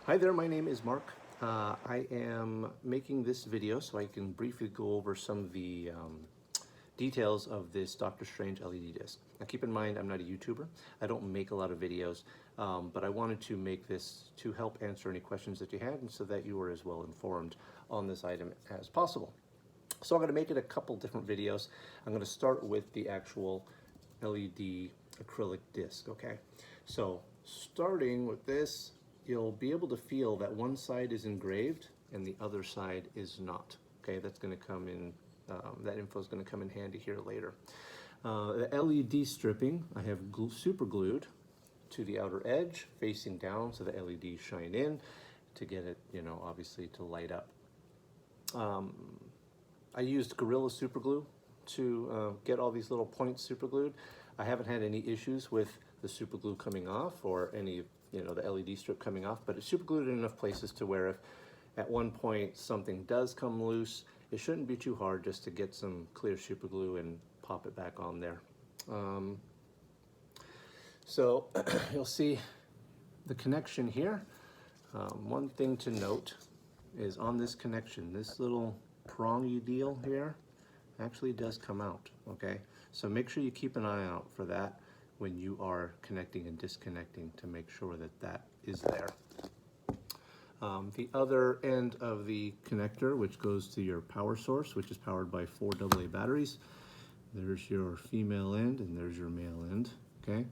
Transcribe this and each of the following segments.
Hi there, my name is Mark. I am making this video so I can briefly go over some of the details of this Doctor Strange LED disc. Now keep in mind, I'm not a YouTuber. I don't make a lot of videos, but I wanted to make this to help answer any questions that you had and so that you were as well informed on this item as possible. So I'm going to make it a couple different videos. I'm going to start with the actual LED acrylic disc, okay? So starting with this, you'll be able to feel that one side is engraved and the other side is not. Okay, that's going to come in, that info is going to come in handy here later. The LED stripping, I have super glued to the outer edge, facing down so the LEDs shine in to get it, you know, obviously to light up. I used Gorilla super glue to get all these little points super glued. I haven't had any issues with the super glue coming off or any, you know, the LED strip coming off, but it's super glued in enough places to where if at one point something does come loose, it shouldn't be too hard just to get some clear super glue and pop it back on there. So you'll see the connection here. One thing to note is on this connection, this little prongy deal here actually does come out, okay? So make sure you keep an eye out for that when you are connecting and disconnecting to make sure that that is there. The other end of the connector, which goes to your power source, which is powered by 4 AA batteries, there's your female end and there's your male end, okay?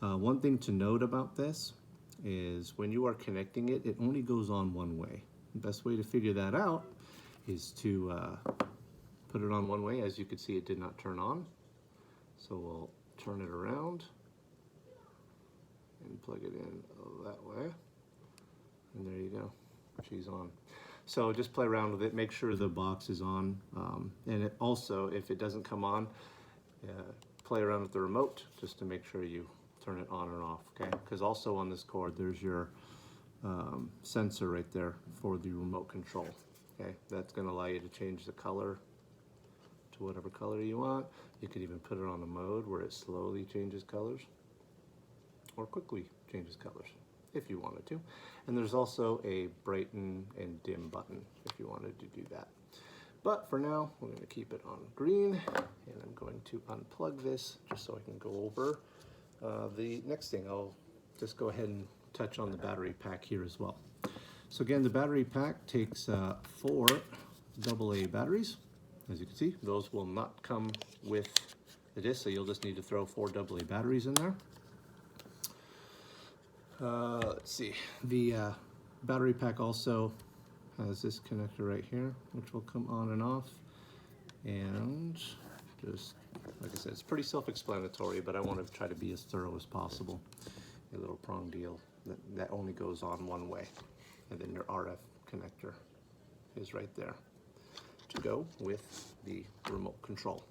One thing to note about this is when you are connecting it, it only goes on one way. The best way to figure that out is to put it on one way. As you can see, it did not turn on. So we'll turn it around and plug it in that way. And there you go, she's on. So just play around with it, make sure the box is on. And it also, if it doesn't come on, play around with the remote just to make sure you turn it on or off, okay? Because also on this cord, there's your sensor right there for the remote control. Okay, that's going to allow you to change the color to whatever color you want. You could even put it on a mode where it slowly changes colors or quickly changes colors if you wanted to. And there's also a brighten and dim button if you wanted to do that. But for now, we're going to keep it on green, and I'm going to unplug this just so I can go over the next thing. I'll just go ahead and touch on the battery pack here as well. So again, the battery pack takes 4 AA batteries. As you can see, those will not come with the disc, so you'll just need to throw 4 AA batteries in there. Let's see, the battery pack also has this connector right here, which will come on and off. And just, like I said, it's pretty self-explanatory, but I want to try to be as thorough as possible. A little prong deal that only goes on one way. And then your RF connector is right there to go with the remote control.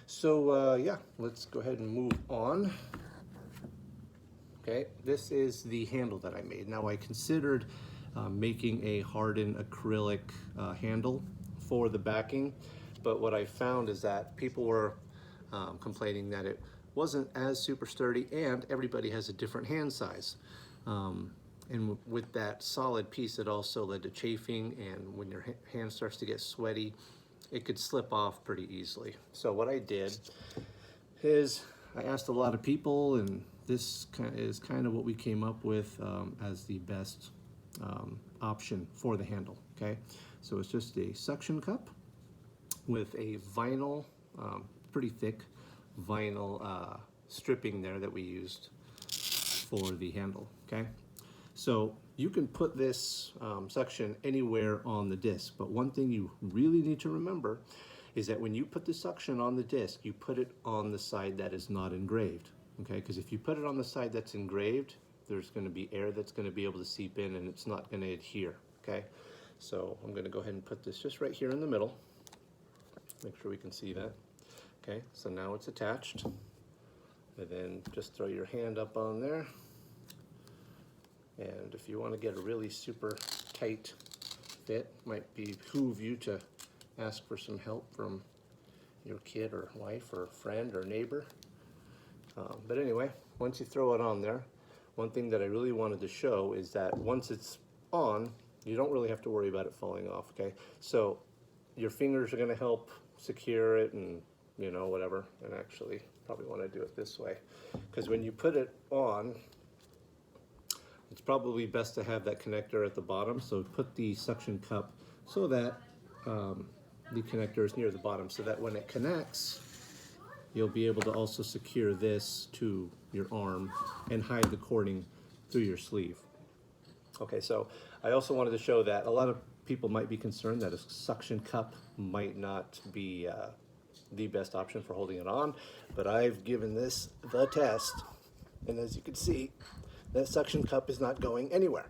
So yeah, let's go ahead and move on. Okay, this is the handle that I made. Now I considered making a hardened acrylic handle for the backing, but what I found is that people were complaining that it wasn't as super sturdy, and everybody has a different hand size. And with that solid piece, it also led to chafing, and when your hand starts to get sweaty, it could slip off pretty easily. So what I did is I asked a lot of people, and this is kind of what we came up with as the best option for the handle, okay? So it's just a suction cup with a vinyl, pretty thick vinyl stripping there that we used for the handle, okay? So you can put this suction anywhere on the disc, but one thing you really need to remember is that when you put the suction on the disc, you put it on the side that is not engraved, okay? Because if you put it on the side that's engraved, there's going to be air that's going to be able to seep in, and it's not going to adhere, okay? So I'm going to go ahead and put this just right here in the middle. Make sure we can see that. Okay, so now it's attached. And then just throw your hand up on there. And if you want to get a really super tight fit, might behoove you to ask for some help from your kid or wife or friend or neighbor. But anyway, once you throw it on there, one thing that I really wanted to show is that once it's on, you don't really have to worry about it falling off, okay? So your fingers are gonna help secure it and, you know, whatever. And actually, probably wanna do it this way. Because when you put it on, it's probably best to have that connector at the bottom. So put the suction cup so that the connector is near the bottom, so that when it connects, you'll be able to also secure this to your arm and hide the cording through your sleeve. Okay, so I also wanted to show that a lot of people might be concerned that a suction cup might not be the best option for holding it on, but I've given this the test, and as you can see, that suction cup is not going anywhere.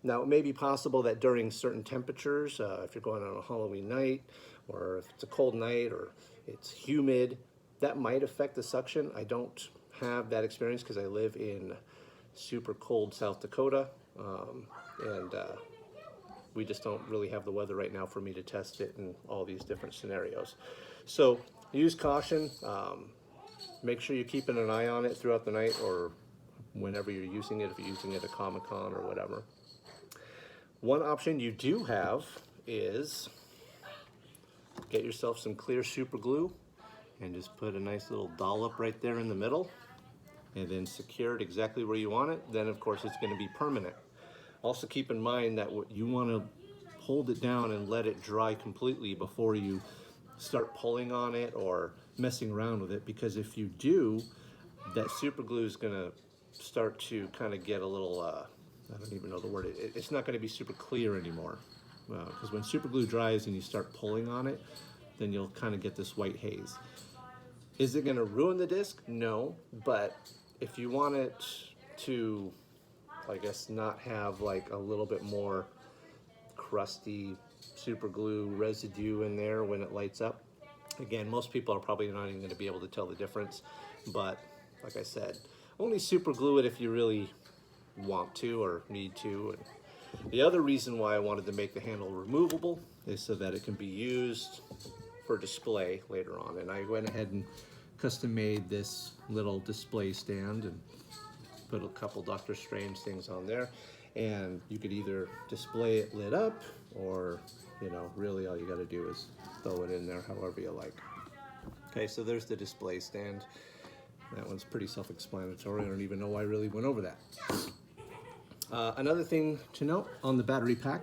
Now, it may be possible that during certain temperatures, if you're going on a Halloween night, or if it's a cold night, or it's humid, that might affect the suction. I don't have that experience because I live in super cold South Dakota, and we just don't really have the weather right now for me to test it in all these different scenarios. So use caution. Make sure you're keeping an eye on it throughout the night or whenever you're using it, if you're using it at Comic-Con or whatever. One option you do have is get yourself some clear super glue and just put a nice little dollop right there in the middle and then secure it exactly where you want it. Then of course it's going to be permanent. Also keep in mind that you want to hold it down and let it dry completely before you start pulling on it or messing around with it, because if you do, that super glue is going to start to kind of get a little I don't even know the word. It's not going to be super clear anymore, because when super glue dries and you start pulling on it, then you'll kind of get this white haze. Is it going to ruin the disc? No, but if you want it to, I guess, not have like a little bit more crusty super glue residue in there when it lights up, again, most people are probably not even going to be able to tell the difference, but like I said, only super glue it if you really want to or need to. And the other reason why I wanted to make the handle removable is so that it can be used for display later on. And I went ahead and custom made this little display stand and put a couple Dr. Strange things on there. And you could either display it lit up, or, you know, really all you got to do is throw it in there however you like. Okay, so there's the display stand. That one's pretty self-explanatory. I don't even know why I really went over that. Another thing to note on the battery pack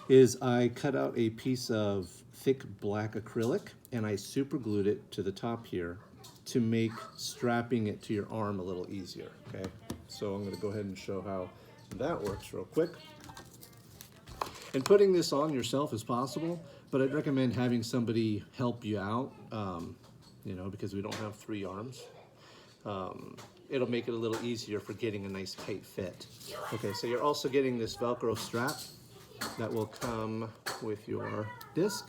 is I cut out a piece of thick black acrylic and I super glued it to the top here to make strapping it to your arm a little easier, okay? So I'm gonna go ahead and show how that works real quick. And putting this on yourself is possible, but I'd recommend having somebody help you out, you know, because we don't have 3 arms. It'll make it a little easier for getting a nice tight fit. Okay, so you're also getting this Velcro strap that will come with your disc,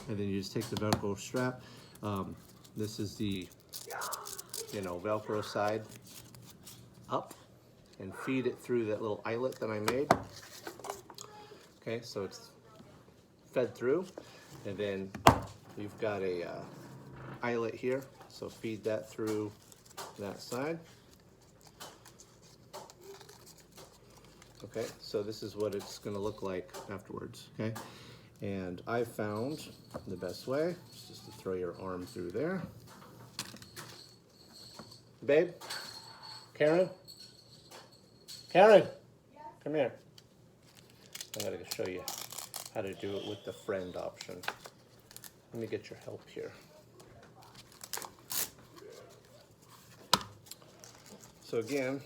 and then you just take the Velcro strap. This is the, you know, Velcro side up and feed it through that little eyelet that I made. Okay, so it's fed through, and then you've got a eyelet here, so feed that through that side. Okay, so this is what it's going to look like afterwards, okay? And I found the best way is just to throw your arm through there. Babe? Karen? Karen? Come here. I'm going to show you how to do it with the friend option. Let me get your help here. So again,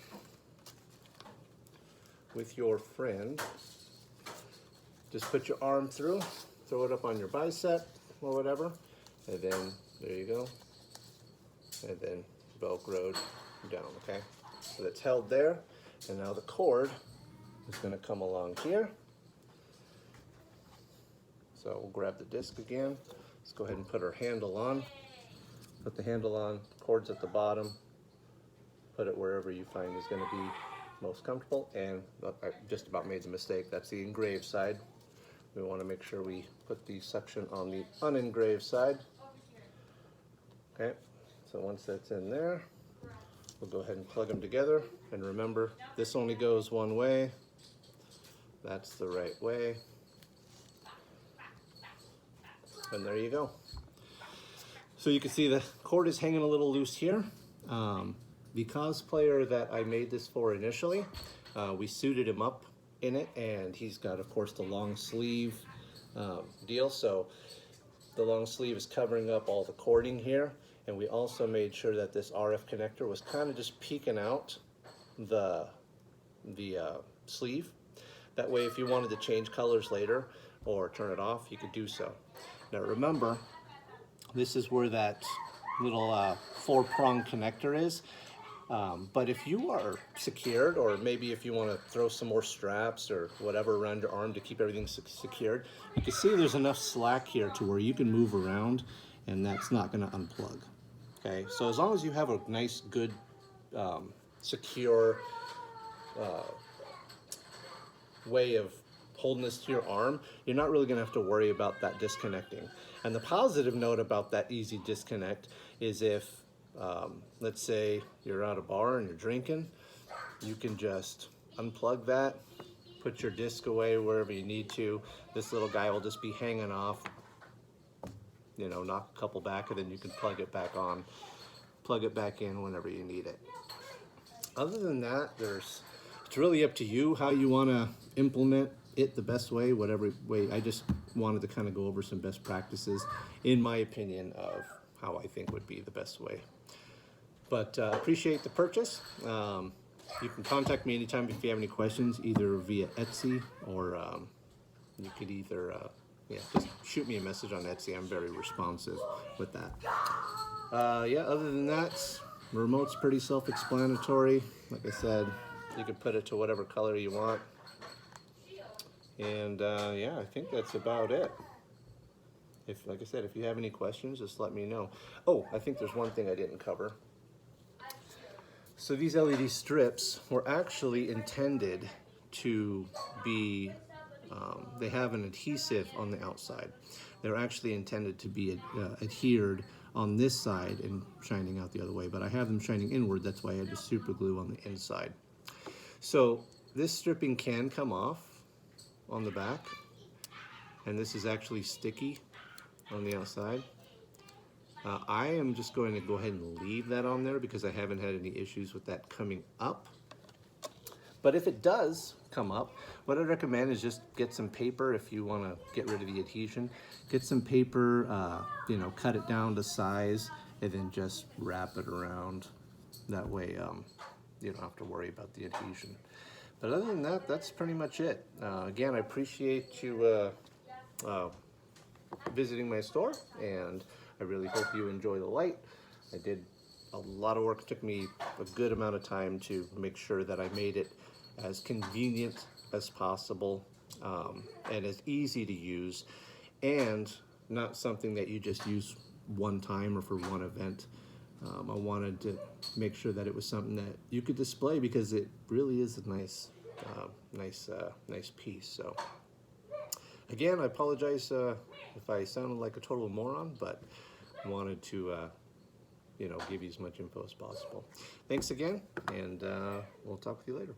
with your friend, just put your arm through, throw it up on your bicep or whatever, and then there you go, and then Velcroed down, okay? So that's held there, and now the cord is going to come along here. So we'll grab the disc again. Let's go ahead and put our handle on. Put the handle on, cord's at the bottom. Put it wherever you find is going to be most comfortable. And I just about made the mistake. That's the engraved side. We want to make sure we put the suction on the unengraved side. Okay, so once that's in there, we'll go ahead and plug them together. And remember, this only goes one way. That's the right way. And there you go. So you can see the cord is hanging a little loose here. The cosplayer that I made this for initially, we suited him up in it, and he's got, of course, the long sleeve deal. So the long sleeve is covering up all the cording here, and we also made sure that this RF connector was kind of just peeking out the sleeve. That way, if you wanted to change colors later or turn it off, you could do so. Now remember, this is where that little 4-prong connector is. But if you are secured, or maybe if you want to throw some more straps or whatever around your arm to keep everything secured, you can see there's enough slack here to where you can move around and that's not going to unplug. Okay, so as long as you have a nice, good, secure way of holding this to your arm, you're not really going to have to worry about that disconnecting. And the positive note about that easy disconnect is if, let's say you're at a bar and you're drinking, you can just unplug that, put your disc away wherever you need to. This little guy will just be hanging off, you know, knock a couple back, and then you can plug it back on, plug it back in whenever you need it. Other than that, it's really up to you how you want to implement it the best way, whatever way. I just wanted to kind of go over some best practices, in my opinion, of how I think would be the best way. But appreciate the purchase. You can contact me anytime if you have any questions, either via Etsy or you could either, just shoot me a message on Etsy. I'm very responsive with that. Other than that, the remote's pretty self-explanatory. Like I said, you can put it to whatever color you want. And I think that's about it. Like I said, if you have any questions, just let me know. Oh, I think there's one thing I didn't cover. So these LED strips were actually intended to be, they have an adhesive on the outside. They're actually intended to be adhered on this side and shining out the other way, but I have them shining inward. That's why I had the super glue on the inside. So this stripping can come off on the back, and this is actually sticky on the outside. I am just going to go ahead and leave that on there because I haven't had any issues with that coming up. But if it does come up, what I recommend is just get some paper if you want to get rid of the adhesion. Get some paper, cut it down to size, and then just wrap it around. That way you don't have to worry about the adhesion. But other than that, that's pretty much it. Again, I appreciate you visiting my store, and I really hope you enjoy the light. I did a lot of work. It took me a good amount of time to make sure that I made it as convenient as possible and as easy to use, and not something that you just use one time or for one event. I wanted to make sure that it was something that you could display because it really is a nice piece. So again, I apologize if I sounded like a total moron, but I wanted to give you as much info as possible. Thanks again, and we'll talk with you later.